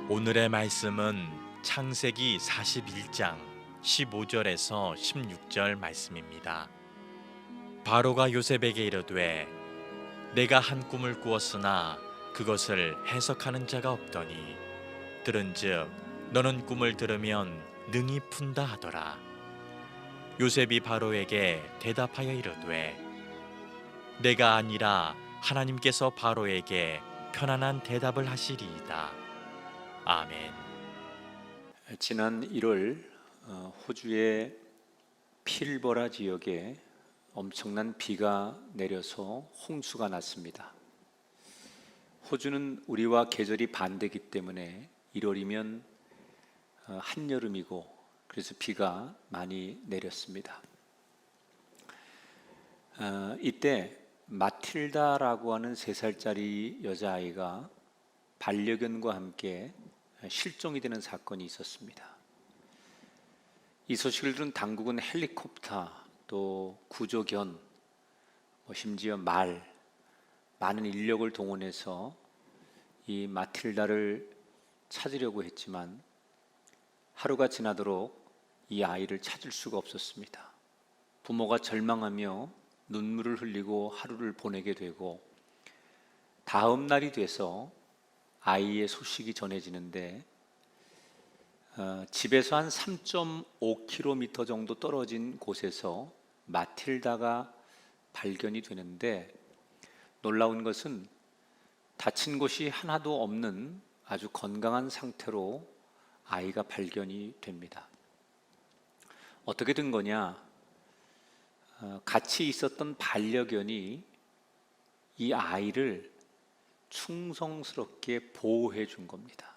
오늘의 말씀은 창세기 41장 15절에서 16절 말씀입니다. 바로가 요셉에게 이르되 내가 한 꿈을 꾸었으나 그것을 해석하는 자가 없더니 들은즉 너는 꿈을 들으면 능히 푼다 하더라. 요셉이 바로에게 대답하여 이르되 내가 아니라 하나님께서 바로에게 편안한 대답을 하시리이다. 아멘. 지난 1월 호주의 필버라 지역에 엄청난 비가 내려서 홍수가 났습니다. 호주는 우리와 계절이 반대이기 때문에 1월이면 한여름이고 그래서 비가 많이 내렸습니다. 이때 마틸다라고 하는 3살짜리 여자아이가 반려견과 함께 실종이 되는 사건이 있었습니다. 이 소식을 들은 당국은 헬리콥터, 또 구조견, 심지어 많은 인력을 동원해서 이 마틸다를 찾으려고 했지만 하루가 지나도록 이 아이를 찾을 수가 없었습니다. 부모가 절망하며 눈물을 흘리고 하루를 보내게 되고 다음 날이 돼서 아이의 소식이 전해지는데 집에서 한 3.5km 정도 떨어진 곳에서 마틸다가 발견이 되는데 놀라운 것은 다친 곳이 하나도 없는 아주 건강한 상태로 아이가 발견이 됩니다. 어떻게 된 거냐? 같이 있었던 반려견이 이 아이를 충성스럽게 보호해 준 겁니다.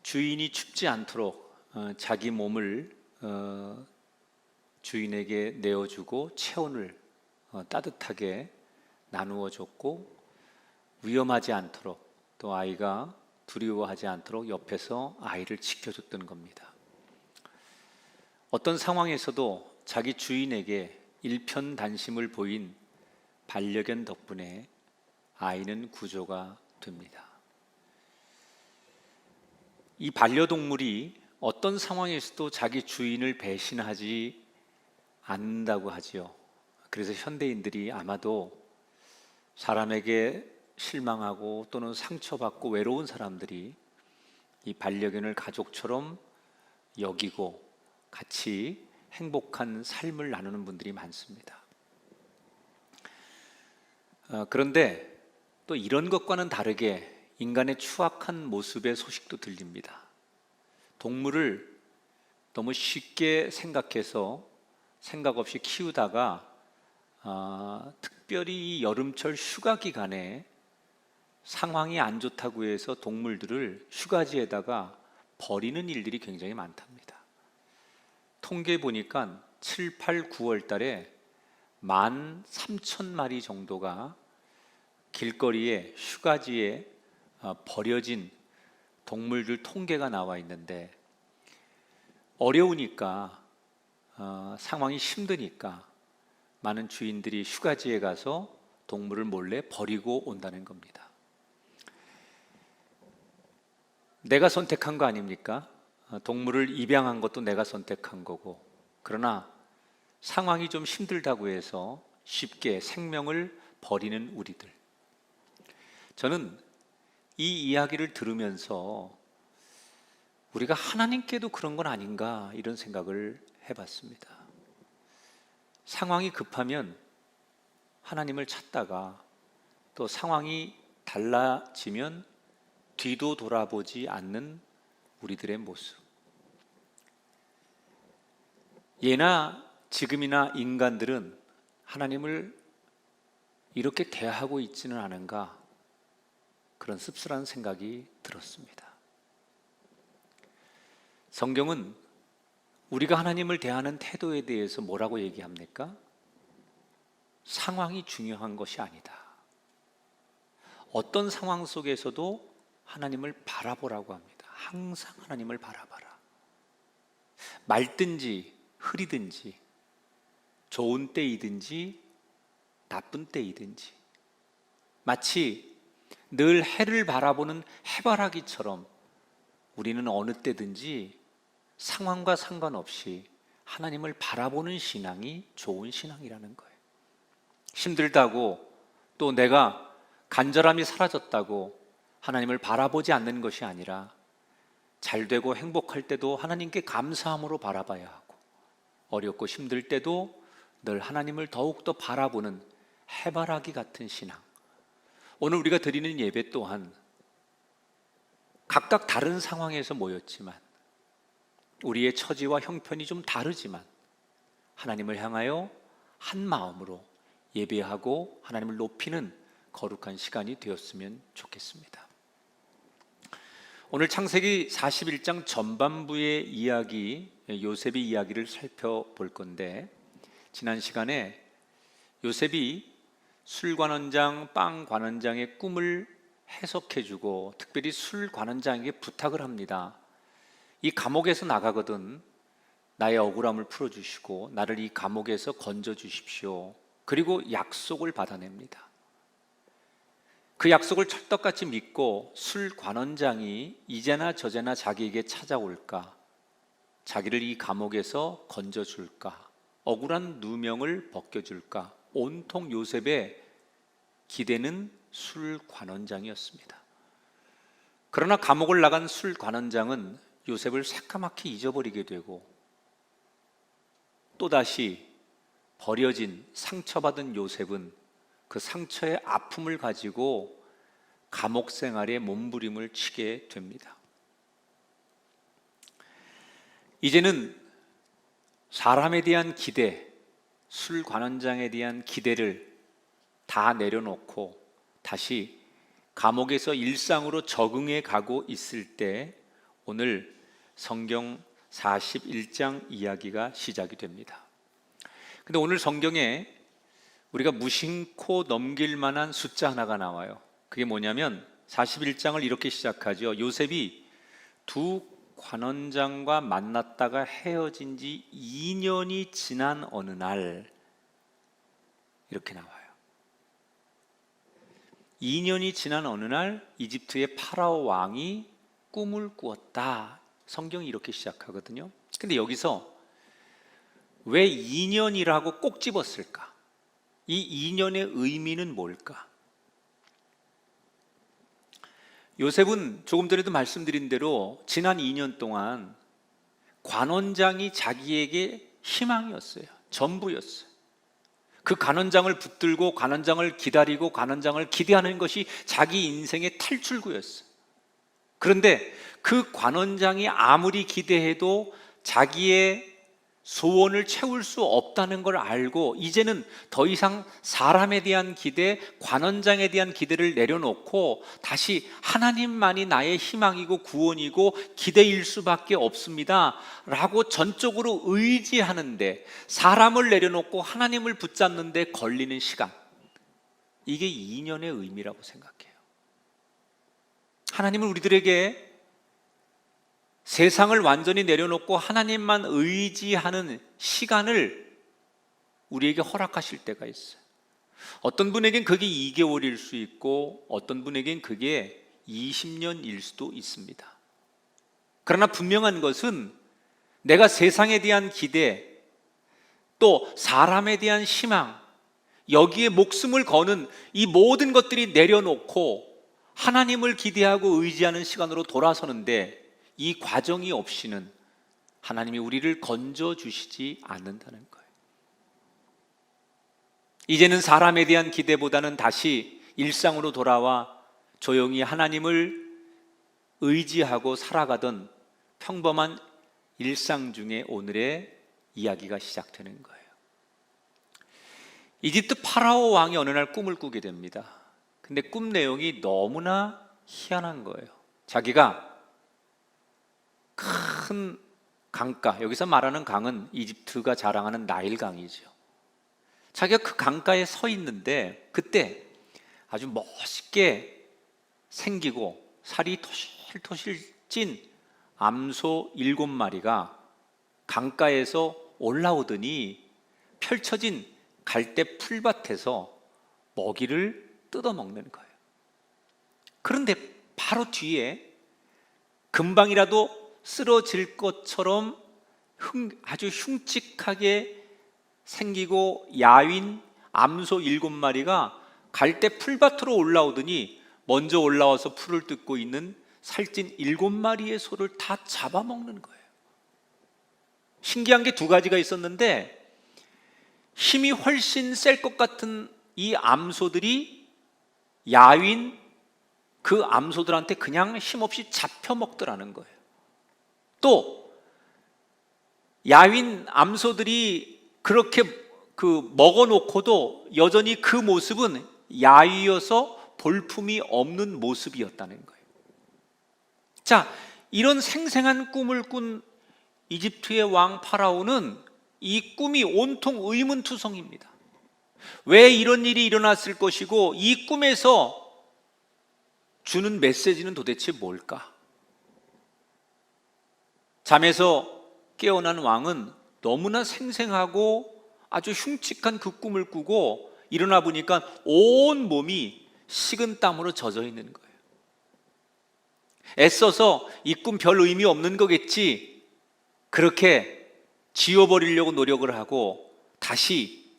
주인이 춥지 않도록 자기 몸을 주인에게 내어주고 체온을 따뜻하게 나누어 줬고 위험하지 않도록 또 아이가 두려워하지 않도록 옆에서 아이를 지켜줬던 겁니다. 어떤 상황에서도 자기 주인에게 일편단심을 보인 반려견 덕분에 아이는 구조가 됩니다. 이 반려동물이 어떤 상황에서도 자기 주인을 배신하지 않는다고 하지요. 그래서 현대인들이 아마도 사람에게 실망하고 또는 상처받고 외로운 사람들이 이 반려견을 가족처럼 여기고 같이 행복한 삶을 나누는 분들이 많습니다. 그런데 또 이런 것과는 다르게 인간의 추악한 모습의 소식도 들립니다. 동물을 너무 쉽게 생각해서 생각 없이 키우다가 특별히 여름철 휴가 기간에 상황이 안 좋다고 해서 동물들을 휴가지에다가 버리는 일들이 굉장히 많답니다. 통계 보니까 7, 8, 9월 달에 13,000마리 정도가 길거리에 휴가지에 버려진 동물들 통계가 나와 있는데 어려우니까 상황이 힘드니까 많은 주인들이 휴가지에 가서 동물을 몰래 버리고 온다는 겁니다. 내가 선택한 거 아닙니까? 동물을 입양한 것도 내가 선택한 거고 그러나 상황이 좀 힘들다고 해서 쉽게 생명을 버리는 우리들. 저는 이 이야기를 들으면서 우리가 하나님께도 그런 건 아닌가 이런 생각을 해봤습니다. 상황이 급하면 하나님을 찾다가 또 상황이 달라지면 뒤도 돌아보지 않는 우리들의 모습. 예나 지금이나 인간들은 하나님을 이렇게 대하고 있지는 않은가 그런 씁쓸한 생각이 들었습니다. 성경은 우리가 하나님을 대하는 태도에 대해서 뭐라고 얘기합니까? 상황이 중요한 것이 아니다. 어떤 상황 속에서도 하나님을 바라보라고 합니다. 항상 하나님을 바라봐라. 맑든지 흐리든지 좋은 때이든지 나쁜 때이든지 마치 늘 해를 바라보는 해바라기처럼 우리는 어느 때든지 상황과 상관없이 하나님을 바라보는 신앙이 좋은 신앙이라는 거예요. 힘들다고 또 내가 간절함이 사라졌다고 하나님을 바라보지 않는 것이 아니라 잘 되고 행복할 때도 하나님께 감사함으로 바라봐야 하고 어렵고 힘들 때도 늘 하나님을 더욱더 바라보는 해바라기 같은 신앙. 오늘 우리가 드리는 예배 또한 각각 다른 상황에서 모였지만 우리의 처지와 형편이 좀 다르지만 하나님을 향하여 한 마음으로 예배하고 하나님을 높이는 거룩한 시간이 되었으면 좋겠습니다. 오늘 창세기 41장 전반부의 이야기, 요셉의 이야기를 살펴볼 건데 지난 시간에 요셉이 술 관원장, 빵 관원장의 꿈을 해석해주고 특별히 술 관원장에게 부탁을 합니다. 이 감옥에서 나가거든 나의 억울함을 풀어주시고 나를 이 감옥에서 건져주십시오. 그리고 약속을 받아냅니다. 그 약속을 찰떡같이 믿고 술 관원장이 이제나 저제나 자기에게 찾아올까, 자기를 이 감옥에서 건져줄까, 억울한 누명을 벗겨줄까, 온통 요셉의 기대는 술 관원장이었습니다. 그러나 감옥을 나간 술 관원장은 요셉을 새까맣게 잊어버리게 되고 또다시 버려진 상처받은 요셉은 그 상처의 아픔을 가지고 감옥 생활에 몸부림을 치게 됩니다. 이제는 사람에 대한 기대, 술 관원장에 대한 기대를 다 내려놓고 다시 감옥에서 일상으로 적응해 가고 있을 때 오늘 성경 41장 이야기가 시작이 됩니다. 근데 오늘 성경에 우리가 무심코 넘길 만한 숫자 하나가 나와요. 그게 뭐냐면 41장을 이렇게 시작하죠. 요셉이 두 관원장과 만났다가 헤어진 지 2년이 지난 어느 날, 이렇게 나와요. 2년이 지난 어느 날 이집트의 파라오 왕이 꿈을 꾸었다. 성경이 이렇게 시작하거든요. 근데 여기서 왜 2년이라고 꼭 집었을까? 이 2년의 의미는 뭘까? 요셉은 조금 전에도 말씀드린 대로 지난 2년 동안 관원장이 자기에게 희망이었어요. 전부였어요. 그 관원장을 붙들고 관원장을 기다리고 관원장을 기대하는 것이 자기 인생의 탈출구였어요. 그런데 그 관원장이 아무리 기대해도 자기의 소원을 채울 수 없다는 걸 알고 이제는 더 이상 사람에 대한 기대, 관원장에 대한 기대를 내려놓고 다시 하나님만이 나의 희망이고 구원이고 기대일 수밖에 없습니다 라고 전적으로 의지하는데, 사람을 내려놓고 하나님을 붙잡는데 걸리는 시간, 이게 2년의 의미라고 생각해요. 하나님은 우리들에게 세상을 완전히 내려놓고 하나님만 의지하는 시간을 우리에게 허락하실 때가 있어요. 어떤 분에겐 그게 2개월일 수 있고 어떤 분에겐 그게 20년일 수도 있습니다. 그러나 분명한 것은 내가 세상에 대한 기대, 또 사람에 대한 희망, 여기에 목숨을 거는 이 모든 것들이 내려놓고 하나님을 기대하고 의지하는 시간으로 돌아서는데, 이 과정이 없이는 하나님이 우리를 건져주시지 않는다는 거예요. 이제는 사람에 대한 기대보다는 다시 일상으로 돌아와 조용히 하나님을 의지하고 살아가던 평범한 일상 중에 오늘의 이야기가 시작되는 거예요. 이집트 파라오 왕이 어느 날 꿈을 꾸게 됩니다. 근데 꿈 내용이 너무나 희한한 거예요. 자기가 큰 강가, 여기서 말하는 강은 이집트가 자랑하는 나일강이죠. 자기가 그 강가에 서 있는데 그때 아주 멋있게 생기고 살이 토실토실 찐 암소 7마리가 강가에서 올라오더니 펼쳐진 갈대 풀밭에서 먹이를 뜯어먹는 거예요. 그런데 바로 뒤에 금방이라도 쓰러질 것처럼 아주 흉측하게 생기고 야윈 암소 7마리가 갈대 풀밭으로 올라오더니 먼저 올라와서 풀을 뜯고 있는 살찐 7마리의 소를 다 잡아먹는 거예요. 신기한 게 두 가지가 있었는데, 힘이 훨씬 셀 것 같은 이 암소들이 야윈 그 암소들한테 그냥 힘없이 잡혀 먹더라는 거예요. 또 야윈 암소들이 그렇게 먹어놓고도 여전히 그 모습은 야위여서 볼품이 없는 모습이었다는 거예요. 자, 이런 생생한 꿈을 꾼 이집트의 왕 파라오는 이 꿈이 온통 의문투성입니다. 왜 이런 일이 일어났을 것이고 이 꿈에서 주는 메시지는 도대체 뭘까? 잠에서 깨어난 왕은 너무나 생생하고 아주 흉측한 그 꿈을 꾸고 일어나 보니까 온 몸이 식은 땀으로 젖어 있는 거예요. 애써서 이 꿈 별 의미 없는 거겠지, 그렇게 지워버리려고 노력을 하고 다시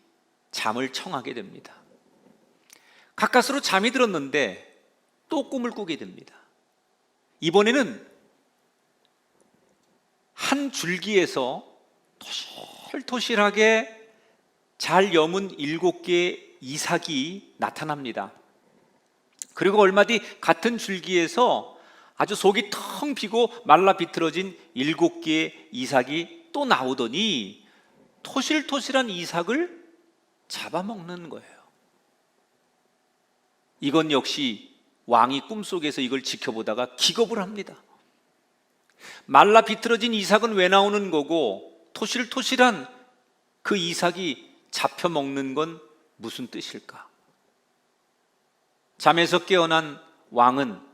잠을 청하게 됩니다. 가까스로 잠이 들었는데 또 꿈을 꾸게 됩니다. 이번에는 한 줄기에서 토실토실하게 잘 여문 7개의 이삭이 나타납니다. 그리고 얼마 뒤 같은 줄기에서 아주 속이 텅 비고 말라 비틀어진 7개의 이삭이 또 나오더니 토실토실한 이삭을 잡아먹는 거예요. 이건 역시 왕이 꿈속에서 이걸 지켜보다가 기겁을 합니다. 말라 비틀어진 이삭은 왜 나오는 거고 토실토실한 그 이삭이 잡혀 먹는 건 무슨 뜻일까? 잠에서 깨어난 왕은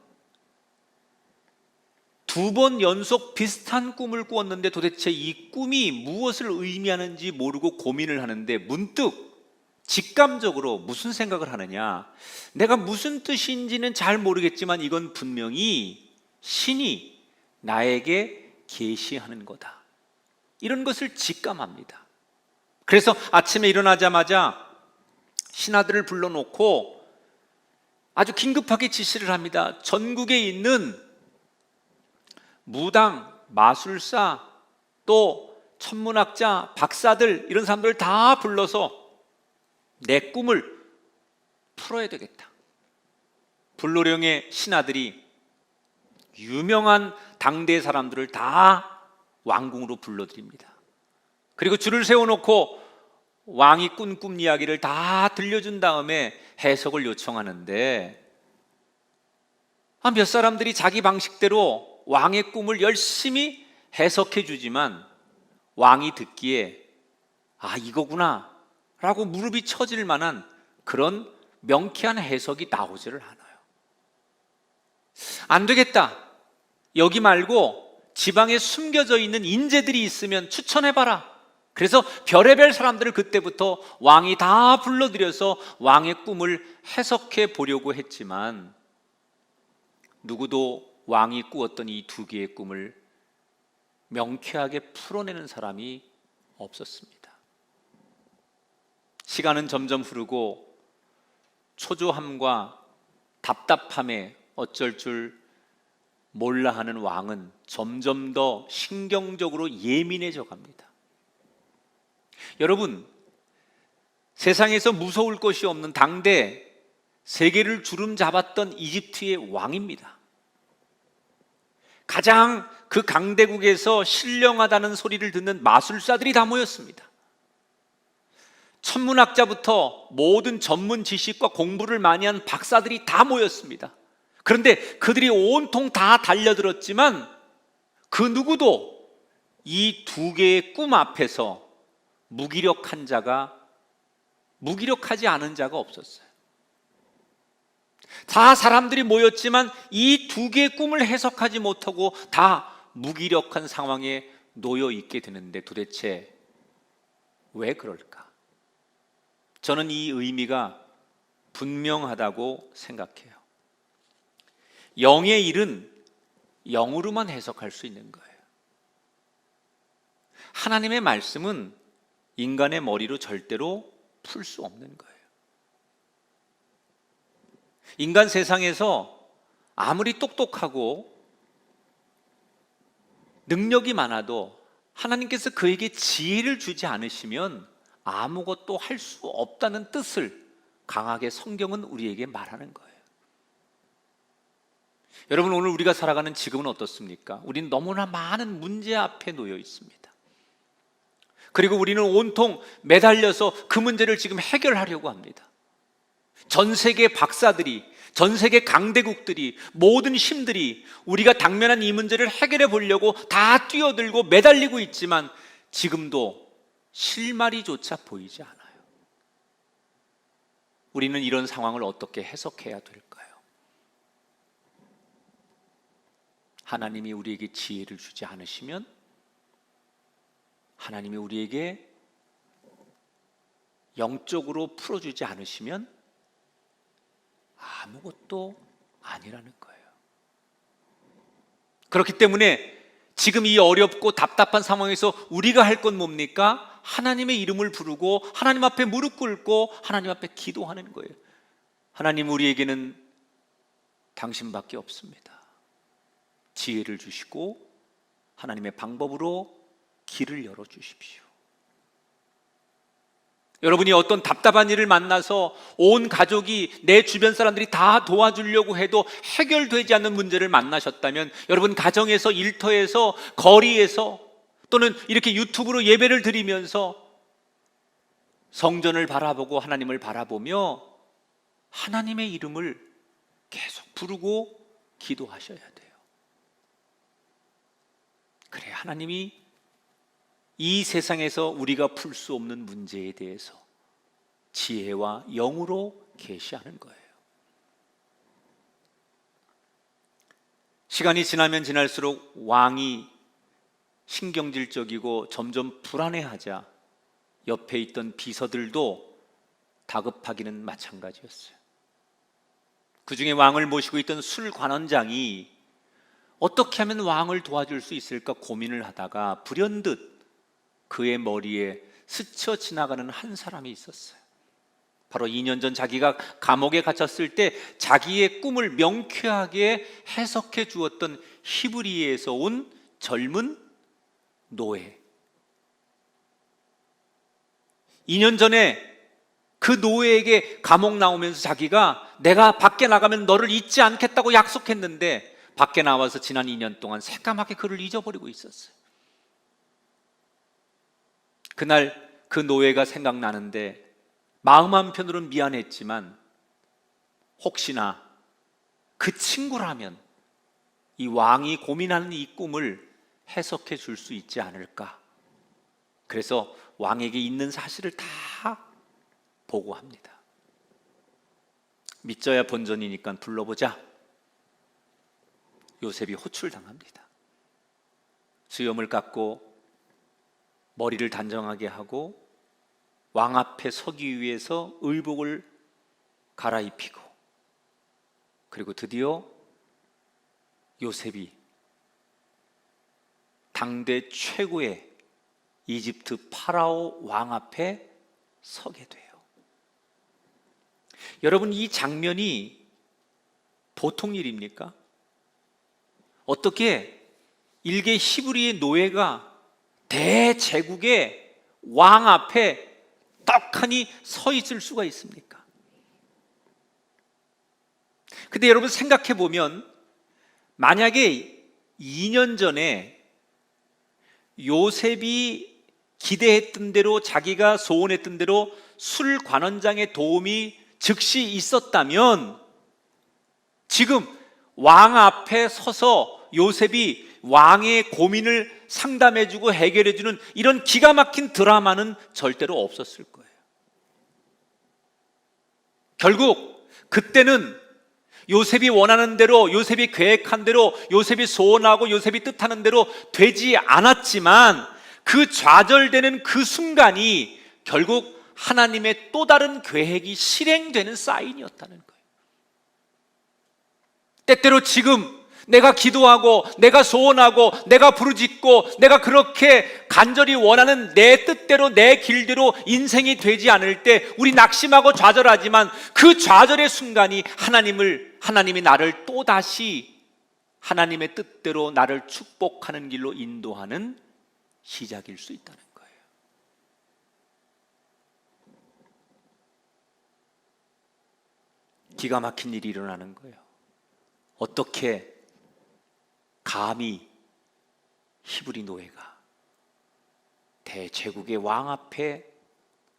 2번 연속 비슷한 꿈을 꾸었는데 도대체 이 꿈이 무엇을 의미하는지 모르고 고민을 하는데 문득 직감적으로 무슨 생각을 하느냐, 내가 무슨 뜻인지는 잘 모르겠지만 이건 분명히 신이 나에게 계시하는 거다, 이런 것을 직감합니다. 그래서 아침에 일어나자마자 신하들을 불러놓고 아주 긴급하게 지시를 합니다. 전국에 있는 무당, 마술사, 또 천문학자, 박사들, 이런 사람들 다 불러서 내 꿈을 풀어야 되겠다. 불로령의 신하들이 유명한 당대 사람들을 다 왕궁으로 불러들입니다. 그리고 줄을 세워놓고 왕이 꾼 꿈 이야기를 다 들려준 다음에 해석을 요청하는데, 몇 사람들이 자기 방식대로 왕의 꿈을 열심히 해석해 주지만 왕이 듣기에 이거구나 라고 무릎이 처질 만한 그런 명쾌한 해석이 나오지를 않아요. 안 되겠다, 여기 말고 지방에 숨겨져 있는 인재들이 있으면 추천해봐라. 그래서 별의별 사람들을 그때부터 왕이 다 불러들여서 왕의 꿈을 해석해 보려고 했지만 누구도 왕이 꾸었던 이 2개의 꿈을 명쾌하게 풀어내는 사람이 없었습니다. 시간은 점점 흐르고 초조함과 답답함에 어쩔 줄 몰라 하는 왕은 점점 더 신경적으로 예민해져 갑니다. 여러분, 세상에서 무서울 것이 없는 당대 세계를 주름 잡았던 이집트의 왕입니다. 가장 그 강대국에서 신령하다는 소리를 듣는 마술사들이 다 모였습니다. 천문학자부터 모든 전문 지식과 공부를 많이 한 박사들이 다 모였습니다. 그런데 그들이 온통 다 달려들었지만 그 누구도 이 2개의 꿈 앞에서 무기력한 자가, 무기력하지 않은 자가 없었어요. 다 사람들이 모였지만 이 2개의 꿈을 해석하지 못하고 다 무기력한 상황에 놓여 있게 되는데 도대체 왜 그럴까? 저는 이 의미가 분명하다고 생각해요. 영의 일은 영으로만 해석할 수 있는 거예요. 하나님의 말씀은 인간의 머리로 절대로 풀 수 없는 거예요. 인간 세상에서 아무리 똑똑하고 능력이 많아도 하나님께서 그에게 지혜를 주지 않으시면 아무것도 할 수 없다는 뜻을 강하게 성경은 우리에게 말하는 거예요. 여러분, 오늘 우리가 살아가는 지금은 어떻습니까? 우리는 너무나 많은 문제 앞에 놓여 있습니다. 그리고 우리는 온통 매달려서 그 문제를 지금 해결하려고 합니다. 전 세계 박사들이, 전 세계 강대국들이, 모든 힘들이 우리가 당면한 이 문제를 해결해 보려고 다 뛰어들고 매달리고 있지만 지금도 실마리조차 보이지 않아요. 우리는 이런 상황을 어떻게 해석해야 될까요? 하나님이 우리에게 지혜를 주지 않으시면, 하나님이 우리에게 영적으로 풀어주지 않으시면 아무것도 아니라는 거예요. 그렇기 때문에 지금 이 어렵고 답답한 상황에서 우리가 할 건 뭡니까? 하나님의 이름을 부르고 하나님 앞에 무릎 꿇고 하나님 앞에 기도하는 거예요. 하나님, 우리에게는 당신밖에 없습니다. 지혜를 주시고 하나님의 방법으로 길을 열어주십시오. 여러분이 어떤 답답한 일을 만나서 온 가족이, 내 주변 사람들이 다 도와주려고 해도 해결되지 않는 문제를 만나셨다면, 여러분 가정에서, 일터에서, 거리에서, 또는 이렇게 유튜브로 예배를 드리면서 성전을 바라보고 하나님을 바라보며 하나님의 이름을 계속 부르고 기도하셔야 돼요. 그래, 하나님이 이 세상에서 우리가 풀 수 없는 문제에 대해서 지혜와 영으로 계시하는 거예요. 시간이 지나면 지날수록 왕이 신경질적이고 점점 불안해하자 옆에 있던 비서들도 다급하기는 마찬가지였어요. 그 중에 왕을 모시고 있던 술관원장이 어떻게 하면 왕을 도와줄 수 있을까 고민을 하다가 불현듯 그의 머리에 스쳐 지나가는 한 사람이 있었어요. 바로 2년 전 자기가 감옥에 갇혔을 때 자기의 꿈을 명쾌하게 해석해 주었던 히브리에서 온 젊은 노예. 2년 전에 그 노예에게 감옥 나오면서 자기가 내가 밖에 나가면 너를 잊지 않겠다고 약속했는데 밖에 나와서 지난 2년 동안 새까맣게 그를 잊어버리고 있었어요. 그날 그 노예가 생각나는데 마음 한편으로는 미안했지만 혹시나 그 친구라면 이 왕이 고민하는 이 꿈을 해석해 줄 수 있지 않을까. 그래서 왕에게 있는 사실을 다 보고합니다. 믿져야 본전이니까 불러보자. 요셉이 호출당합니다. 수염을 깎고 머리를 단정하게 하고 왕 앞에 서기 위해서 의복을 갈아입히고, 그리고 드디어 요셉이 당대 최고의 이집트 파라오 왕 앞에 서게 돼요. 여러분, 이 장면이 보통 일입니까? 어떻게 일개 히브리의 노예가 대제국의 왕 앞에 떡하니 서 있을 수가 있습니까? 근데 여러분 생각해 보면, 만약에 2년 전에 요셉이 기대했던 대로, 자기가 소원했던 대로 술 관원장의 도움이 즉시 있었다면 지금 왕 앞에 서서 요셉이 왕의 고민을 상담해주고 해결해주는 이런 기가 막힌 드라마는 절대로 없었을 거예요. 결국 그때는 요셉이 원하는 대로, 요셉이 계획한 대로, 요셉이 소원하고 요셉이 뜻하는 대로 되지 않았지만 그 좌절되는 그 순간이 결국 하나님의 또 다른 계획이 실행되는 사인이었다는 거예요. 때때로 지금 내가 기도하고 내가 소원하고 내가 부르짖고 내가 그렇게 간절히 원하는 내 뜻대로 내 길대로 인생이 되지 않을 때 우리 낙심하고 좌절하지만 그 좌절의 순간이 하나님이 나를 또다시 하나님의 뜻대로 나를 축복하는 길로 인도하는 시작일 수 있다는 거예요. 기가 막힌 일이 일어나는 거예요. 어떻게 감히 히브리 노예가 대제국의 왕 앞에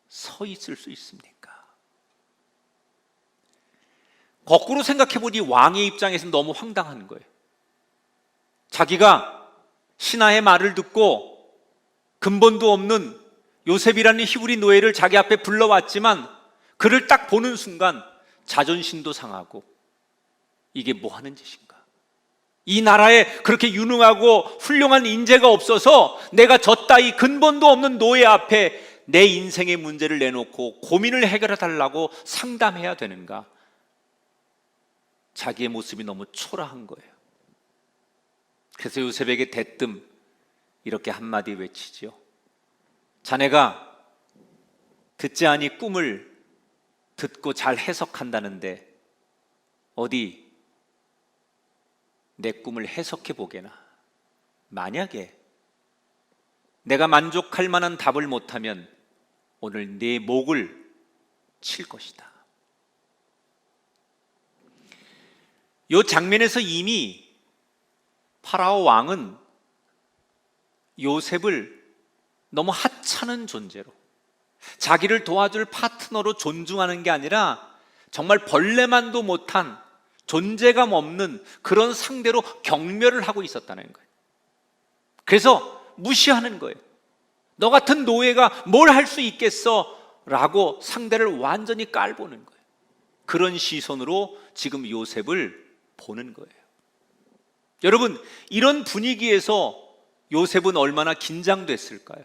서 있을 수 있습니까? 거꾸로 생각해 보니 왕의 입장에서는 너무 황당한 거예요. 자기가 신하의 말을 듣고 근본도 없는 요셉이라는 히브리 노예를 자기 앞에 불러왔지만 그를 딱 보는 순간 자존심도 상하고 이게 뭐 하는 짓인가? 이 나라에 그렇게 유능하고 훌륭한 인재가 없어서 내가 저 따위 근본도 없는 노예 앞에 내 인생의 문제를 내놓고 고민을 해결해 달라고 상담해야 되는가? 자기의 모습이 너무 초라한 거예요. 그래서 요셉에게 대뜸 이렇게 한마디 외치지요. 자네가 듣지 아니 꿈을 듣고 잘 해석한다는데 어디 내 꿈을 해석해 보게나. 만약에 내가 만족할 만한 답을 못하면 오늘 네 목을 칠 것이다. 이 장면에서 이미 파라오 왕은 요셉을 너무 하찮은 존재로, 자기를 도와줄 파트너로 존중하는 게 아니라 정말 벌레만도 못한 존재감 없는 그런 상대로 경멸을 하고 있었다는 거예요. 그래서 무시하는 거예요. 너 같은 노예가 뭘 할 수 있겠어? 라고 상대를 완전히 깔보는 거예요. 그런 시선으로 지금 요셉을 보는 거예요. 여러분, 이런 분위기에서 요셉은 얼마나 긴장됐을까요?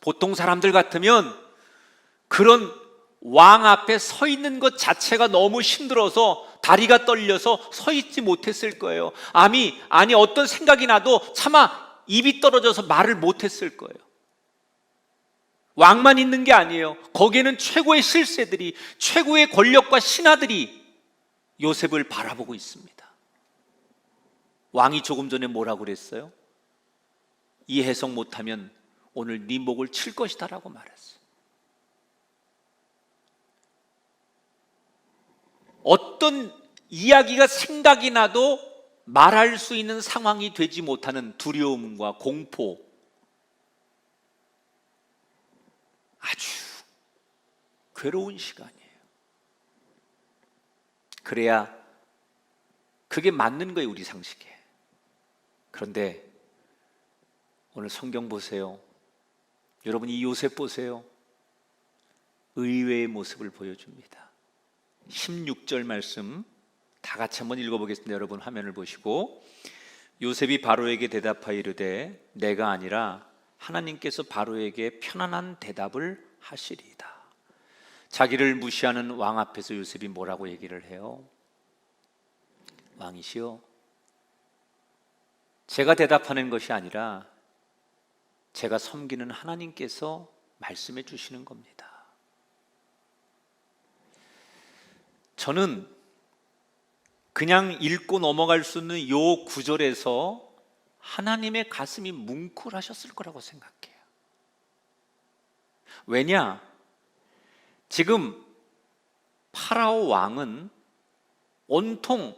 보통 사람들 같으면 그런 왕 앞에 서 있는 것 자체가 너무 힘들어서 다리가 떨려서 서 있지 못했을 거예요. 아니 어떤 생각이 나도 차마 입이 떨어져서 말을 못했을 거예요. 왕만 있는 게 아니에요. 거기에는 최고의 실세들이, 최고의 권력과 신하들이 요셉을 바라보고 있습니다. 왕이 조금 전에 뭐라고 그랬어요? 이 해석 못하면 오늘 네 목을 칠 것이다 라고 말했어요. 어떤 이야기가 생각이 나도 말할 수 있는 상황이 되지 못하는 두려움과 공포, 아주 괴로운 시간이에요. 그래야 그게 맞는 거예요, 우리 상식에. 그런데 오늘 성경 보세요. 여러분, 이 요셉 보세요. 의외의 모습을 보여줍니다. 16절 말씀 다 같이 한번 읽어보겠습니다. 여러분 화면을 보시고, 요셉이 바로에게 대답하여 이르되 내가 아니라 하나님께서 바로에게 편안한 대답을 하시리이다. 자기를 무시하는 왕 앞에서 요셉이 뭐라고 얘기를 해요? 왕이시여, 제가 대답하는 것이 아니라 제가 섬기는 하나님께서 말씀해 주시는 겁니다. 저는 그냥 읽고 넘어갈 수 있는 이 구절에서 하나님의 가슴이 뭉클하셨을 거라고 생각해요. 왜냐? 지금 파라오 왕은 온통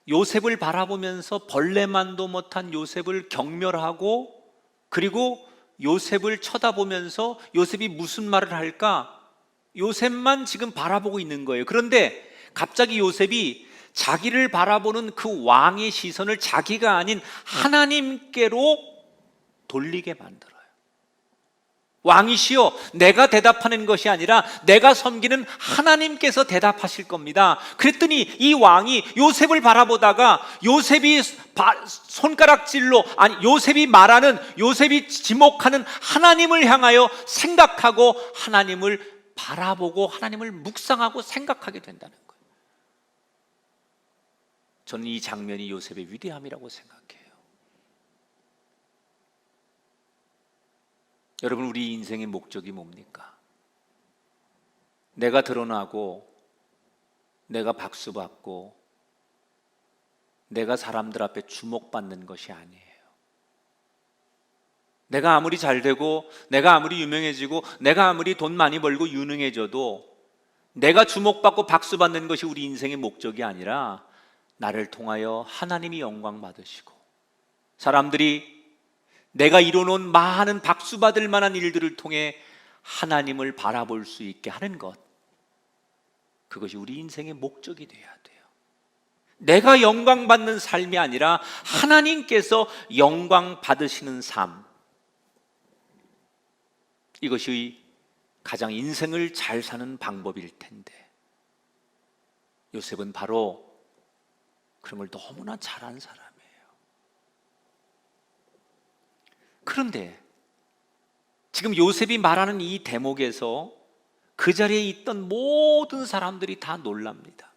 요셉을 바라보면서 벌레만도 못한 요셉을 경멸하고, 그리고 요셉을 쳐다보면서 요셉이 무슨 말을 할까? 요셉만 지금 바라보고 있는 거예요. 그런데 갑자기 요셉이 자기를 바라보는 그 왕의 시선을 자기가 아닌 하나님께로 돌리게 만들어요. 왕이시여, 내가 대답하는 것이 아니라 내가 섬기는 하나님께서 대답하실 겁니다. 그랬더니 이 왕이 요셉을 바라보다가 요셉이 손가락질로, 요셉이 말하는, 요셉이 지목하는 하나님을 향하여 생각하고 하나님을 바라보고 하나님을 묵상하고 생각하게 된다는 거예요. 저는 이 장면이 요셉의 위대함이라고 생각해요. 여러분, 우리 인생의 목적이 뭡니까? 내가 드러나고 내가 박수받고 내가 사람들 앞에 주목받는 것이 아니에요. 내가 아무리 잘되고 내가 아무리 유명해지고 내가 아무리 돈 많이 벌고 유능해져도 내가 주목받고 박수받는 것이 우리 인생의 목적이 아니라 나를 통하여 하나님이 영광 받으시고 사람들이 내가 이뤄놓은 많은 박수받을 만한 일들을 통해 하나님을 바라볼 수 있게 하는 것, 그것이 우리 인생의 목적이 돼야 돼요. 내가 영광 받는 삶이 아니라 하나님께서 영광 받으시는 삶, 이것이 가장 인생을 잘 사는 방법일 텐데 요셉은 바로 그런 걸 너무나 잘한 사람이에요. 그런데 지금 요셉이 말하는 이 대목에서 그 자리에 있던 모든 사람들이 다 놀랍니다.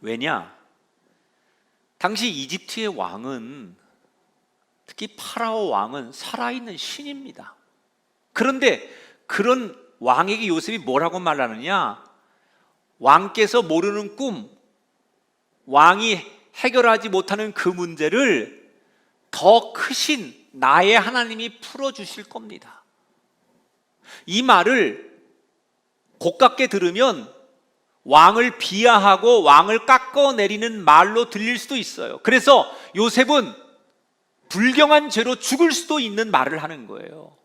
왜냐? 당시 이집트의 왕은, 특히 파라오 왕은 살아있는 신입니다. 그런데 그런 왕에게 요셉이 뭐라고 말하느냐? 왕께서 모르는 꿈, 왕이 해결하지 못하는 그 문제를 더 크신 나의 하나님이 풀어주실 겁니다. 이 말을 고깝게 들으면 왕을 비하하고 왕을 깎아내리는 말로 들릴 수도 있어요. 그래서 요셉은 불경한 죄로 죽을 수도 있는 말을 하는 거예요.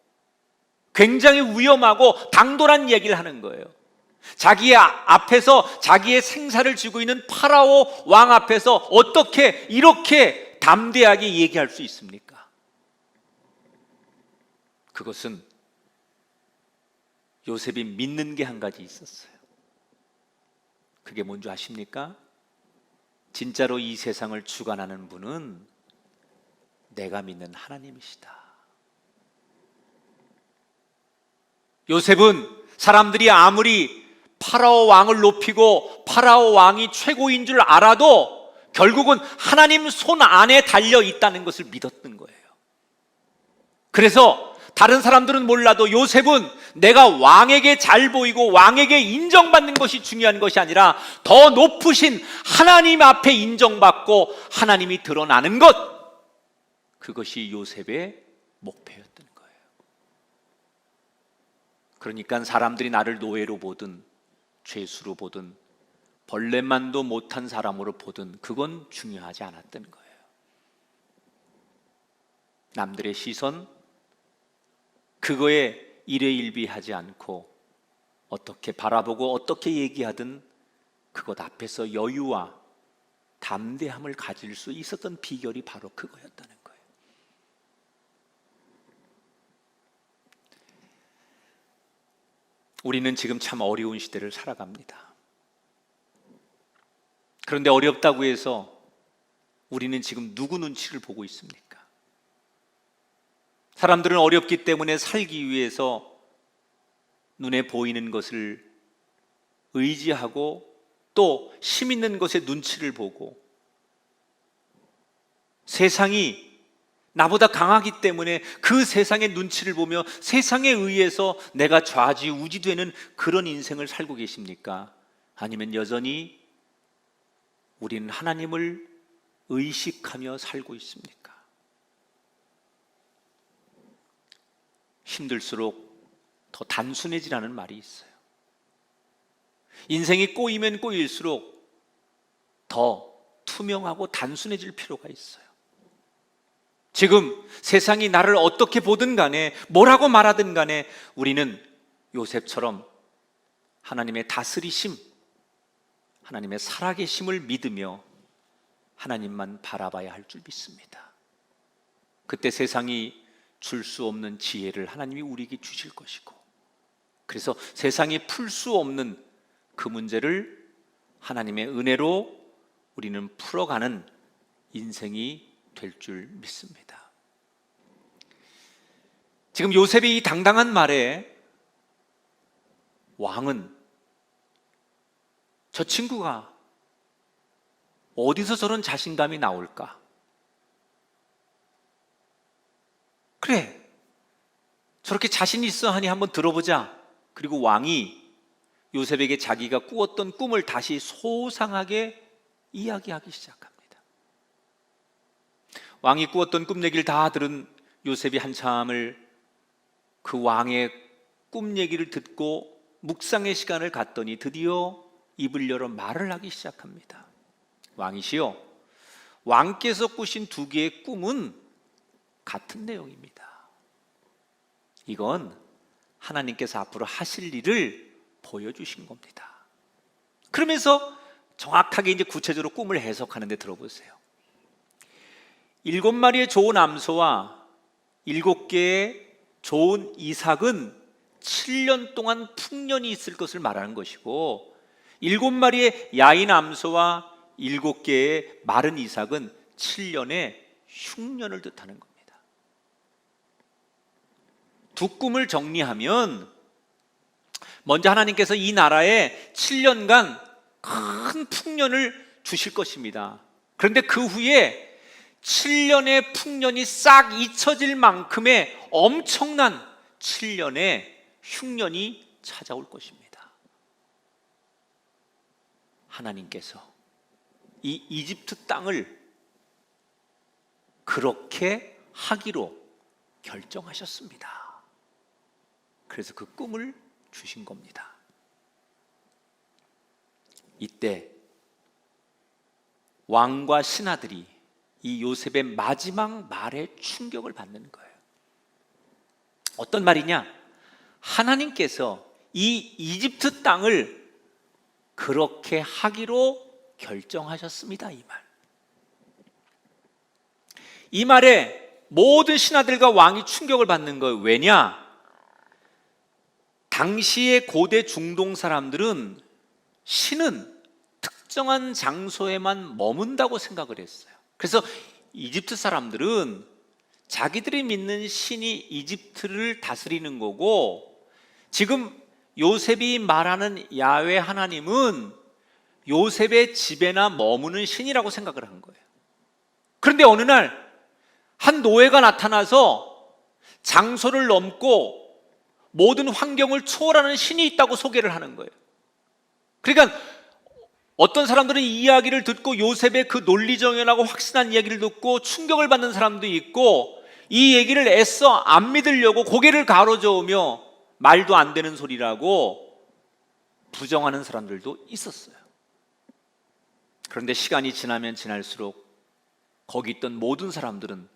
굉장히 위험하고 당돌한 얘기를 하는 거예요. 자기의 앞에서 자기의 생사를 쥐고 있는 파라오 왕 앞에서 어떻게 이렇게 담대하게 얘기할 수 있습니까? 그것은 요셉이 믿는 게 한 가지 있었어요. 그게 뭔지 아십니까? 진짜로 이 세상을 주관하는 분은 내가 믿는 하나님이시다. 요셉은 사람들이 아무리 파라오 왕을 높이고 파라오 왕이 최고인 줄 알아도 결국은 하나님 손 안에 달려 있다는 것을 믿었던 거예요. 그래서 다른 사람들은 몰라도 요셉은 내가 왕에게 잘 보이고 왕에게 인정받는 것이 중요한 것이 아니라 더 높으신 하나님 앞에 인정받고 하나님이 드러나는 것, 그것이 요셉의 목표였던 거예요. 그러니까 사람들이 나를 노예로 보든 죄수로 보든 벌레만도 못한 사람으로 보든 그건 중요하지 않았던 거예요. 남들의 시선, 그거에 일회일비하지 않고 어떻게 바라보고 어떻게 얘기하든 그것 앞에서 여유와 담대함을 가질 수 있었던 비결이 바로 그거였다는 거예요. 우리는 지금 참 어려운 시대를 살아갑니다. 그런데 어렵다고 해서 우리는 지금 누구 눈치를 보고 있습니까? 사람들은 어렵기 때문에 살기 위해서 눈에 보이는 것을 의지하고 또 힘 있는 것에 눈치를 보고 세상이 나보다 강하기 때문에 그 세상의 눈치를 보며 세상에 의해서 내가 좌지우지되는 그런 인생을 살고 계십니까? 아니면 여전히 우리는 하나님을 의식하며 살고 있습니까? 힘들수록 더 단순해지라는 말이 있어요. 인생이 꼬이면 꼬일수록 더 투명하고 단순해질 필요가 있어요. 지금 세상이 나를 어떻게 보든 간에 뭐라고 말하든 간에 우리는 요셉처럼 하나님의 다스리심, 하나님의 살아계심을 믿으며 하나님만 바라봐야 할 줄 믿습니다. 그때 세상이 줄 수 없는 지혜를 하나님이 우리에게 주실 것이고, 그래서 세상이 풀 수 없는 그 문제를 하나님의 은혜로 우리는 풀어가는 인생이 될 줄 믿습니다. 지금 요셉의 이 당당한 말에 왕은 저 친구가 어디서 저런 자신감이 나올까? 그래, 저렇게 자신 있어 하니 한번 들어보자. 그리고 왕이 요셉에게 자기가 꾸었던 꿈을 다시 소상하게 이야기하기 시작합니다. 왕이 꾸었던 꿈 얘기를 다 들은 요셉이 한참을 그 왕의 꿈 얘기를 듣고 묵상의 시간을 갖더니 드디어 입을 열어 말을 하기 시작합니다. 왕이시여, 왕께서 꾸신 두 개의 꿈은 같은 내용입니다. 이건 하나님께서 앞으로 하실 일을 보여주신 겁니다. 그러면서 정확하게 이제 구체적으로 꿈을 해석하는데 들어보세요. 7마리의 좋은 암소와 7개의 좋은 이삭은 7년 동안 풍년이 있을 것을 말하는 것이고, 7마리의 야인 암소와 7개의 마른 이삭은 7년의 흉년을 뜻하는 겁니다. 두 꿈을 정리하면, 먼저 하나님께서 이 나라에 7년간 큰 풍년을 주실 것입니다. 그런데 그 후에 7년의 풍년이 싹 잊혀질 만큼의 엄청난 7년의 흉년이 찾아올 것입니다. 하나님께서 이 이집트 땅을 그렇게 하기로 결정하셨습니다. 그래서 그 꿈을 주신 겁니다. 이때 왕과 신하들이 이 요셉의 마지막 말에 충격을 받는 거예요. 어떤 말이냐? 하나님께서 이 이집트 땅을 그렇게 하기로 결정하셨습니다. 이 말. 이 말에 모든 신하들과 왕이 충격을 받는 거예요. 왜냐? 당시의 고대 중동 사람들은 신은 특정한 장소에만 머문다고 생각을 했어요. 그래서 이집트 사람들은 자기들이 믿는 신이 이집트를 다스리는 거고, 지금 요셉이 말하는 야훼 하나님은 요셉의 집에나 머무는 신이라고 생각을 한 거예요. 그런데 어느 날 한 노예가 나타나서 장소를 넘고 모든 환경을 초월하는 신이 있다고 소개를 하는 거예요. 그러니까 어떤 사람들은 이 이야기를 듣고 요셉의 그 논리정연하고 확신한 이야기를 듣고 충격을 받는 사람도 있고, 이 얘기를 애써 안 믿으려고 고개를 가로저으며 말도 안 되는 소리라고 부정하는 사람들도 있었어요. 그런데 시간이 지나면 지날수록 거기 있던 모든 사람들은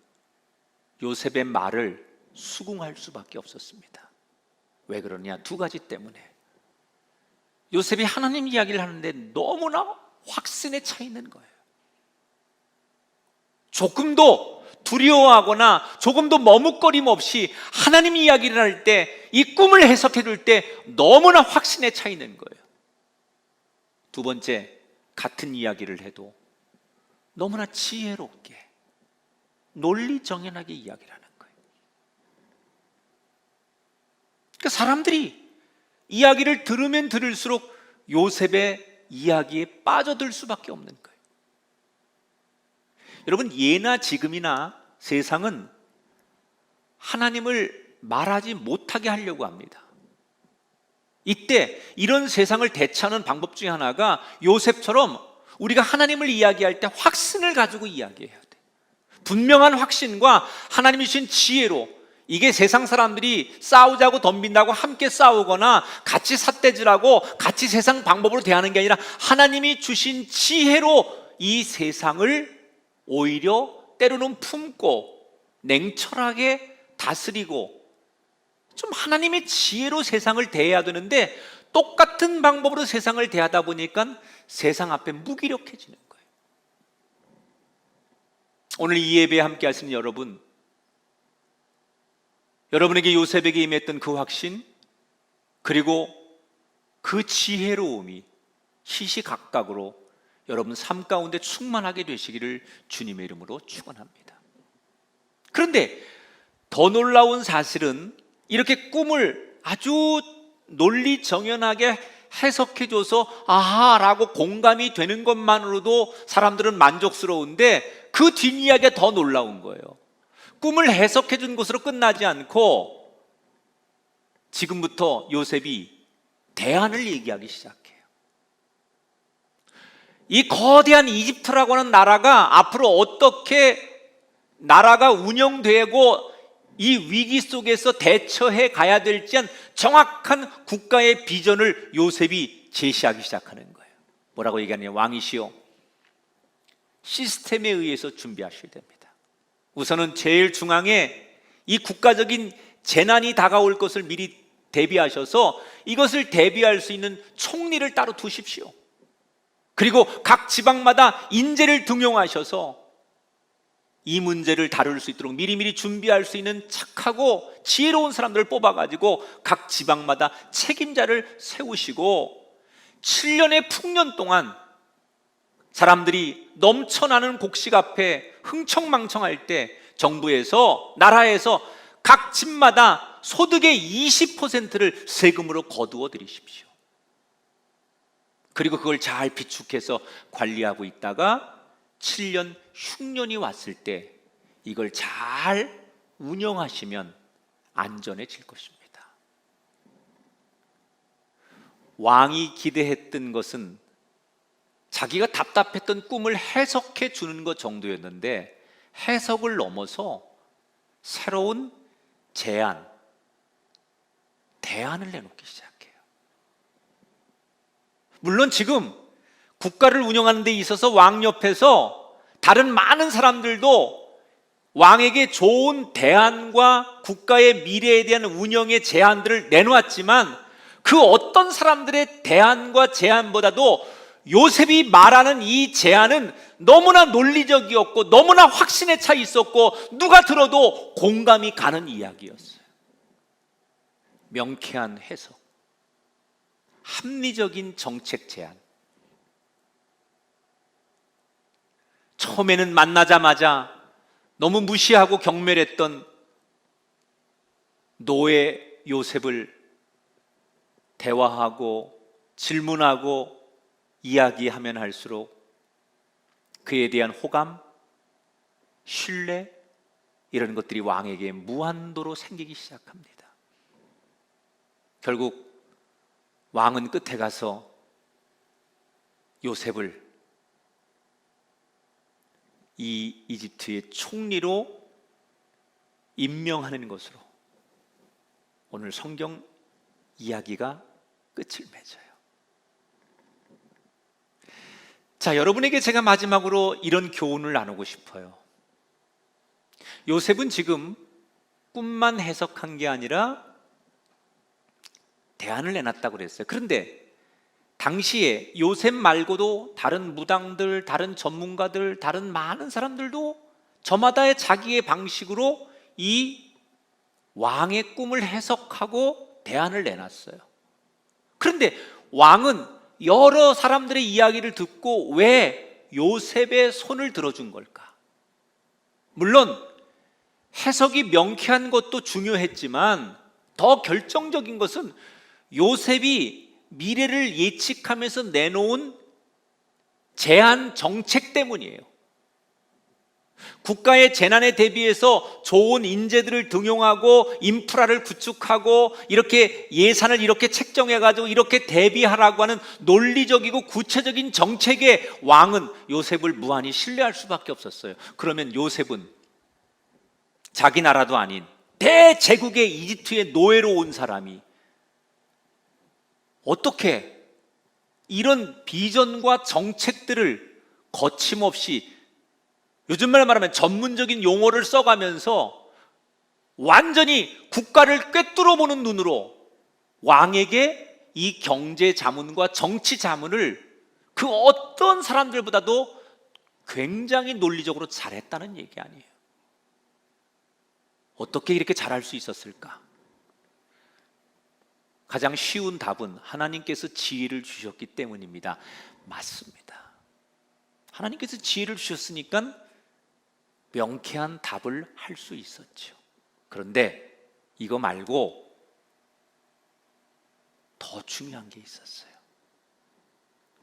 요셉의 말을 수긍할 수밖에 없었습니다. 왜 그러냐? 두 가지 때문에. 요셉이 하나님 이야기를 하는데 너무나 확신에 차 있는 거예요. 조금도 두려워하거나 조금도 머뭇거림 없이 하나님 이야기를 할 때, 이 꿈을 해석해 줄 때 너무나 확신에 차 있는 거예요. 두 번째, 같은 이야기를 해도 너무나 지혜롭게 논리정연하게 이야기를 하는 거예요. 그러니까 사람들이 이야기를 들으면 들을수록 요셉의 이야기에 빠져들 수밖에 없는 거예요. 여러분, 예나 지금이나 세상은 하나님을 말하지 못하게 하려고 합니다. 이때 이런 세상을 대처하는 방법 중에 하나가 요셉처럼 우리가 하나님을 이야기할 때 확신을 가지고 이야기해야 돼. 분명한 확신과 하나님이 주신 지혜로. 이게 세상 사람들이 싸우자고 덤빈다고 함께 싸우거나 같이 삿대질하고 같이 세상 방법으로 대하는 게 아니라 하나님이 주신 지혜로 이 세상을 오히려 때로는 품고 냉철하게 다스리고, 좀 하나님의 지혜로 세상을 대해야 되는데 똑같은 방법으로 세상을 대하다 보니까 세상 앞에 무기력해지는 거예요. 오늘 이 예배에 함께 하시는 여러분, 여러분에게 요셉에게 임했던 그 확신, 그리고 그 지혜로움이 시시각각으로 여러분 삶 가운데 충만하게 되시기를 주님의 이름으로 축원합니다. 그런데 더 놀라운 사실은 이렇게 꿈을 아주 논리정연하게 해석해줘서 아하라고 공감이 되는 것만으로도 사람들은 만족스러운데 그 뒷이야기가 더 놀라운 거예요. 꿈을 해석해준 것으로 끝나지 않고 지금부터 요셉이 대안을 얘기하기 시작해요. 이 거대한 이집트라고 하는 나라가 앞으로 어떻게 나라가 운영되고 이 위기 속에서 대처해 가야 될지 한 정확한 국가의 비전을 요셉이 제시하기 시작하는 거예요. 뭐라고 얘기하느냐? 왕이시여, 시스템에 의해서 준비하셔야 됩니다. 우선은 제일 중앙에 이 국가적인 재난이 다가올 것을 미리 대비하셔서 이것을 대비할 수 있는 총리를 따로 두십시오. 그리고 각 지방마다 인재를 등용하셔서 이 문제를 다룰 수 있도록 미리미리 준비할 수 있는 착하고 지혜로운 사람들을 뽑아가지고 각 지방마다 책임자를 세우시고 7년의 풍년 동안 사람들이 넘쳐나는 곡식 앞에 흥청망청할 때 정부에서, 나라에서 각 집마다 소득의 20%를 세금으로 거두어 드리십시오. 그리고 그걸 잘 비축해서 관리하고 있다가 7년 흉년이 왔을 때 이걸 잘 운영하시면 안전해질 것입니다. 왕이 기대했던 것은 자기가 답답했던 꿈을 해석해 주는 것 정도였는데 해석을 넘어서 새로운 제안, 대안을 내놓기 시작해요. 물론 지금 국가를 운영하는 데 있어서 왕 옆에서 다른 많은 사람들도 왕에게 좋은 대안과 국가의 미래에 대한 운영의 제안들을 내놓았지만 그 어떤 사람들의 대안과 제안보다도 요셉이 말하는 이 제안은 너무나 논리적이었고 너무나 확신에 차 있었고 누가 들어도 공감이 가는 이야기였어요. 명쾌한 해석, 합리적인 정책 제안. 처음에는 만나자마자 너무 무시하고 경멸했던 노예 요셉을 대화하고 질문하고 이야기하면 할수록 그에 대한 호감, 신뢰 이런 것들이 왕에게 무한도로 생기기 시작합니다. 결국 왕은 끝에 가서 요셉을 이 이집트의 총리로 임명하는 것으로 오늘 성경 이야기가 끝을 맺어요. 자, 여러분에게 제가 마지막으로 이런 교훈을 나누고 싶어요. 요셉은 지금 꿈만 해석한 게 아니라 대안을 내놨다고 그랬어요. 그런데 당시에 요셉 말고도 다른 무당들, 다른 전문가들, 다른 많은 사람들도 저마다의 자기의 방식으로 이 왕의 꿈을 해석하고 대안을 내놨어요. 그런데 왕은 여러 사람들의 이야기를 듣고 왜 요셉의 손을 들어준 걸까? 물론 해석이 명쾌한 것도 중요했지만 더 결정적인 것은 요셉이 미래를 예측하면서 내놓은 제안 정책 때문이에요. 국가의 재난에 대비해서 좋은 인재들을 등용하고 인프라를 구축하고 이렇게 예산을 이렇게 책정해가지고 이렇게 대비하라고 하는 논리적이고 구체적인 정책에 왕은 요셉을 무한히 신뢰할 수밖에 없었어요. 그러면 요셉은 자기 나라도 아닌 대제국의 이집트의 노예로 온 사람이 어떻게 이런 비전과 정책들을 거침없이 요즘 말 말하면 전문적인 용어를 써가면서 완전히 국가를 꿰뚫어 보는 눈으로 왕에게 이 경제 자문과 정치 자문을 그 어떤 사람들보다도 굉장히 논리적으로 잘했다는 얘기 아니에요. 어떻게 이렇게 잘할 수 있었을까? 가장 쉬운 답은 하나님께서 지혜를 주셨기 때문입니다. 맞습니다. 하나님께서 지혜를 주셨으니까 명쾌한 답을 할 수 있었죠. 그런데 이거 말고 더 중요한 게 있었어요.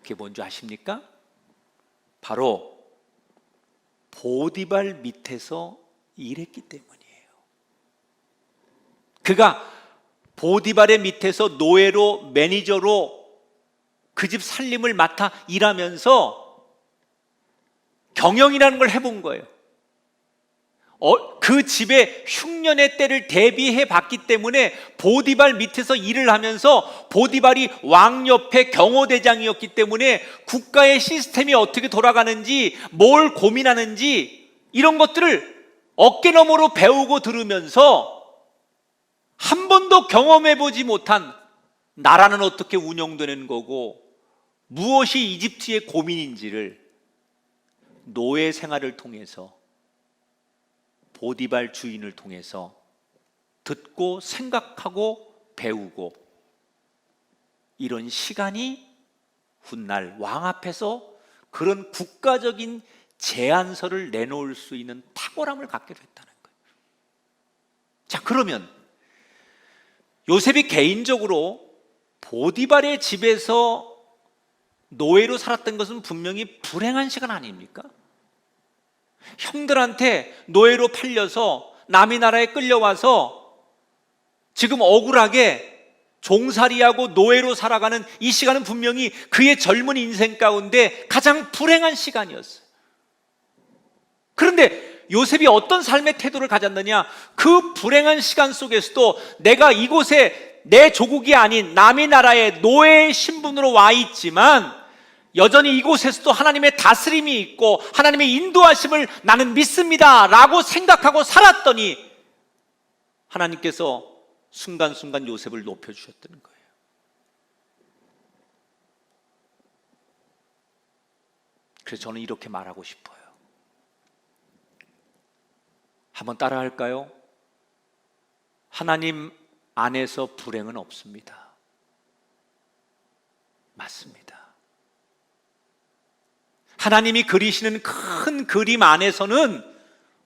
그게 뭔지 아십니까? 바로 보디발 밑에서 일했기 때문이에요. 그가 보디발의 밑에서 노예로, 매니저로 그 집 살림을 맡아 일하면서 경영이라는 걸 해본 거예요. 그 집의 흉년의 때를 대비해 봤기 때문에 보디발 밑에서 일을 하면서, 보디발이 왕 옆에 경호대장이었기 때문에 국가의 시스템이 어떻게 돌아가는지, 뭘 고민하는지 이런 것들을 어깨너머로 배우고 들으면서 한 번도 경험해 보지 못한 나라는 어떻게 운영되는 거고 무엇이 이집트의 고민인지를 노예 생활을 통해서, 보디발 주인을 통해서 듣고 생각하고 배우고, 이런 시간이 훗날 왕 앞에서 그런 국가적인 제안서를 내놓을 수 있는 탁월함을 갖게 됐다는 거예요. 자, 그러면 요셉이 개인적으로 보디발의 집에서 노예로 살았던 것은 분명히 불행한 시간 아닙니까? 형들한테 노예로 팔려서 남의 나라에 끌려와서 지금 억울하게 종살이하고 노예로 살아가는 이 시간은 분명히 그의 젊은 인생 가운데 가장 불행한 시간이었어요. 그런데 요셉이 어떤 삶의 태도를 가졌느냐? 그 불행한 시간 속에서도 내가 이곳에 내 조국이 아닌 남의 나라에 노예의 신분으로 와 있지만 여전히 이곳에서도 하나님의 다스림이 있고 하나님의 인도하심을 나는 믿습니다 라고 생각하고 살았더니 하나님께서 순간순간 요셉을 높여주셨다는 거예요. 그래서 저는 이렇게 말하고 싶어요. 한번 따라 할까요? 하나님 안에서 불행은 없습니다. 맞습니다. 하나님이 그리시는 큰 그림 안에서는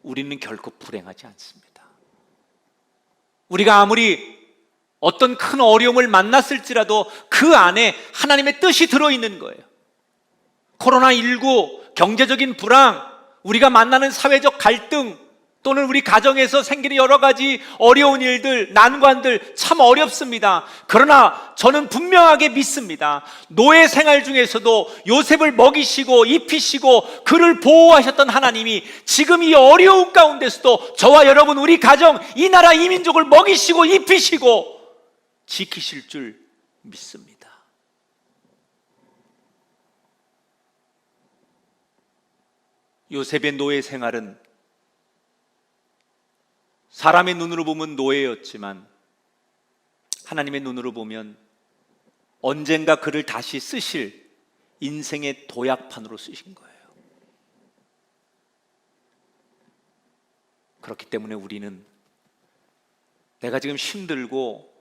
우리는 결코 불행하지 않습니다. 우리가 아무리 어떤 큰 어려움을 만났을지라도 그 안에 하나님의 뜻이 들어있는 거예요. 코로나19, 경제적인 불황, 우리가 만나는 사회적 갈등, 또는 우리 가정에서 생기는 여러 가지 어려운 일들, 난관들 참 어렵습니다. 그러나 저는 분명하게 믿습니다. 노예 생활 중에서도 요셉을 먹이시고 입히시고 그를 보호하셨던 하나님이 지금 이 어려운 가운데서도 저와 여러분, 우리 가정, 이 나라, 이 민족을 먹이시고 입히시고 지키실 줄 믿습니다. 요셉의 노예 생활은 사람의 눈으로 보면 노예였지만 하나님의 눈으로 보면 언젠가 그를 다시 쓰실 인생의 도약판으로 쓰신 거예요. 그렇기 때문에 우리는 내가 지금 힘들고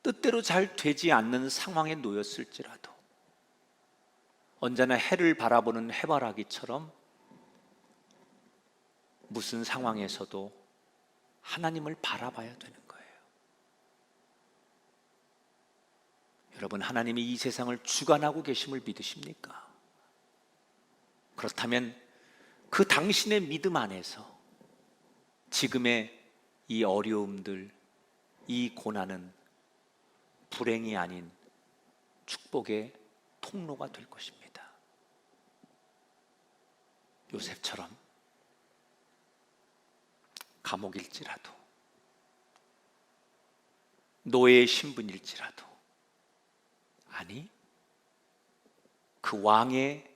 뜻대로 잘 되지 않는 상황에 놓였을지라도 언제나 해를 바라보는 해바라기처럼 무슨 상황에서도 하나님을 바라봐야 되는 거예요. 여러분, 하나님이 이 세상을 주관하고 계심을 믿으십니까? 그렇다면 그 당신의 믿음 안에서 지금의 이 어려움들, 이 고난은 불행이 아닌 축복의 통로가 될 것입니다. 요셉처럼 감옥일지라도, 노예의 신분일지라도, 아니 그 왕의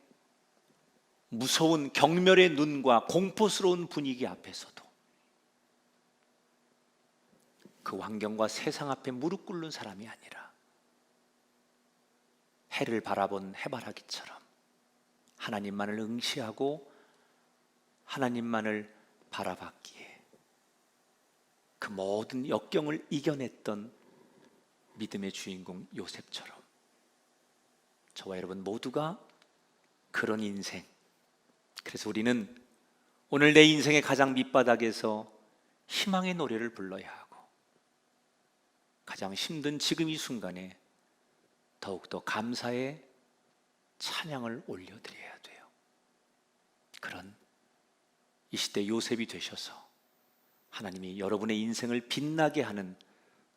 무서운 경멸의 눈과 공포스러운 분위기 앞에서도 그 환경과 세상 앞에 무릎 꿇는 사람이 아니라 해를 바라본 해바라기처럼 하나님만을 응시하고 하나님만을 바라봤기에 그 모든 역경을 이겨냈던 믿음의 주인공 요셉처럼 저와 여러분 모두가 그런 인생, 그래서 우리는 오늘 내 인생의 가장 밑바닥에서 희망의 노래를 불러야 하고 가장 힘든 지금 이 순간에 더욱더 감사의 찬양을 올려드려야 돼요. 그런 이 시대 요셉이 되셔서 하나님이 여러분의 인생을 빛나게 하는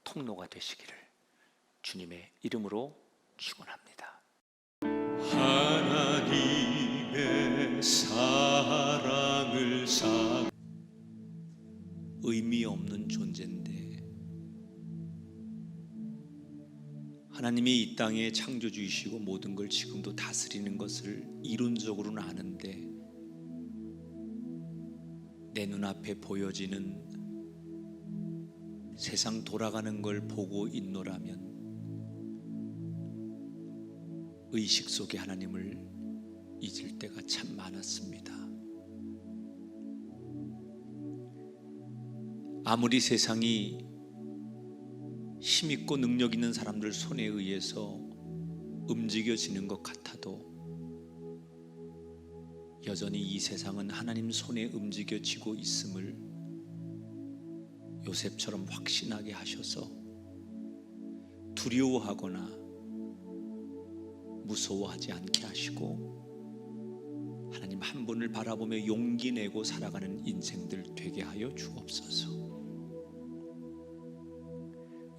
통로가 되시기를 주님의 이름으로 축원합니다. 하나님의 사랑을 의미 없는 존재인데 하나님이 이 땅에 창조주이시고 모든 걸 지금도 다스리는 것을 이론적으로는 아는데 내 눈앞에 보여지는 세상 돌아가는 걸 보고 있노라면 의식 속에 하나님을 잊을 때가 참 많았습니다. 아무리 세상이 힘있고 능력 있는 사람들 손에 의해서 움직여지는 것 같아도 여전히 이 세상은 하나님 손에 움직여지고 있음을 요셉처럼 확신하게 하셔서 두려워하거나 무서워하지 않게 하시고 하나님 한 분을 바라보며 용기 내고 살아가는 인생들 되게 하여 주옵소서.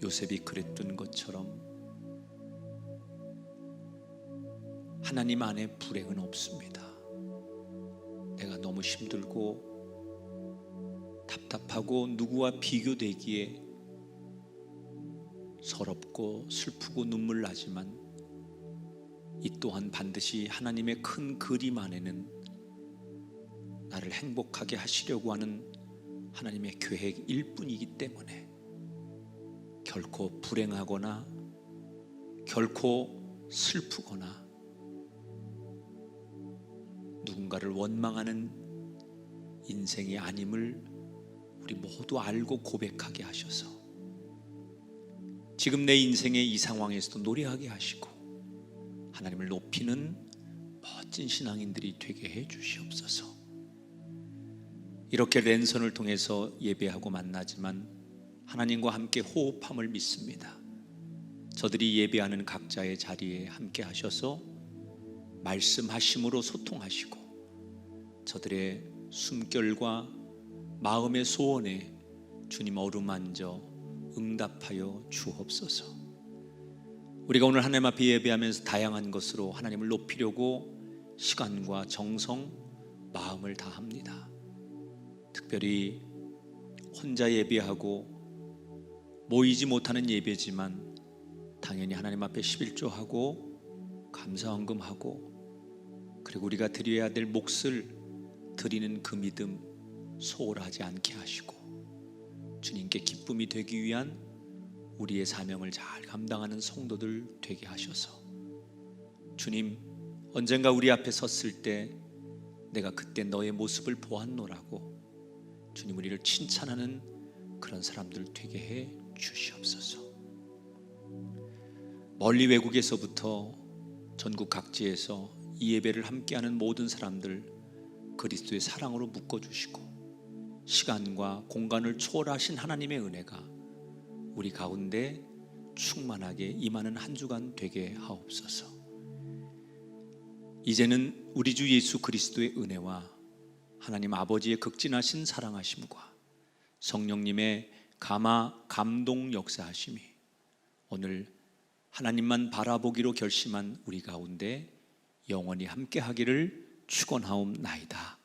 요셉이 그랬던 것처럼 하나님 안에 불행은 없습니다. 내가 너무 힘들고 답답하고 누구와 비교되기에 서럽고 슬프고 눈물 나지만 이 또한 반드시 하나님의 큰 그림 안에는 나를 행복하게 하시려고 하는 하나님의 계획일 뿐이기 때문에 결코 불행하거나 결코 슬프거나 누군가를 원망하는 인생이 아님을 우리 모두 알고 고백하게 하셔서 지금 내 인생의 이 상황에서도 노래하게 하시고 하나님을 높이는 멋진 신앙인들이 되게 해 주시옵소서. 이렇게 랜선을 통해서 예배하고 만나지만 하나님과 함께 호흡함을 믿습니다. 저들이 예배하는 각자의 자리에 함께 하셔서 말씀하심으로 소통하시고 저들의 숨결과 마음의 소원에 주님 어루만져 응답하여 주옵소서. 우리가 오늘 하나님 앞에 예배하면서 다양한 것으로 하나님을 높이려고 시간과 정성, 마음을 다합니다. 특별히 혼자 예배하고 모이지 못하는 예배지만 당연히 하나님 앞에 11조하고 감사헌금하고 그리고 우리가 드려야 될 몫을 드리는 그 믿음 소홀하지 않게 하시고 주님께 기쁨이 되기 위한 우리의 사명을 잘 감당하는 성도들 되게 하셔서 주님 언젠가 우리 앞에 섰을 때 내가 그때 너의 모습을 보았노라고 주님 우리를 칭찬하는 그런 사람들 되게 해 주시옵소서. 멀리 외국에서부터 전국 각지에서 이 예배를 함께하는 모든 사람들 그리스도의 사랑으로 묶어주시고 시간과 공간을 초월하신 하나님의 은혜가 우리 가운데 충만하게 임하는 한 주간 되게 하옵소서. 이제는 우리 주 예수 그리스도의 은혜와 하나님 아버지의 극진하신 사랑하심과 성령님의 감동 역사하심이 오늘 하나님만 바라보기로 결심한 우리 가운데 영원히 함께 하기를 축원하옵나이다.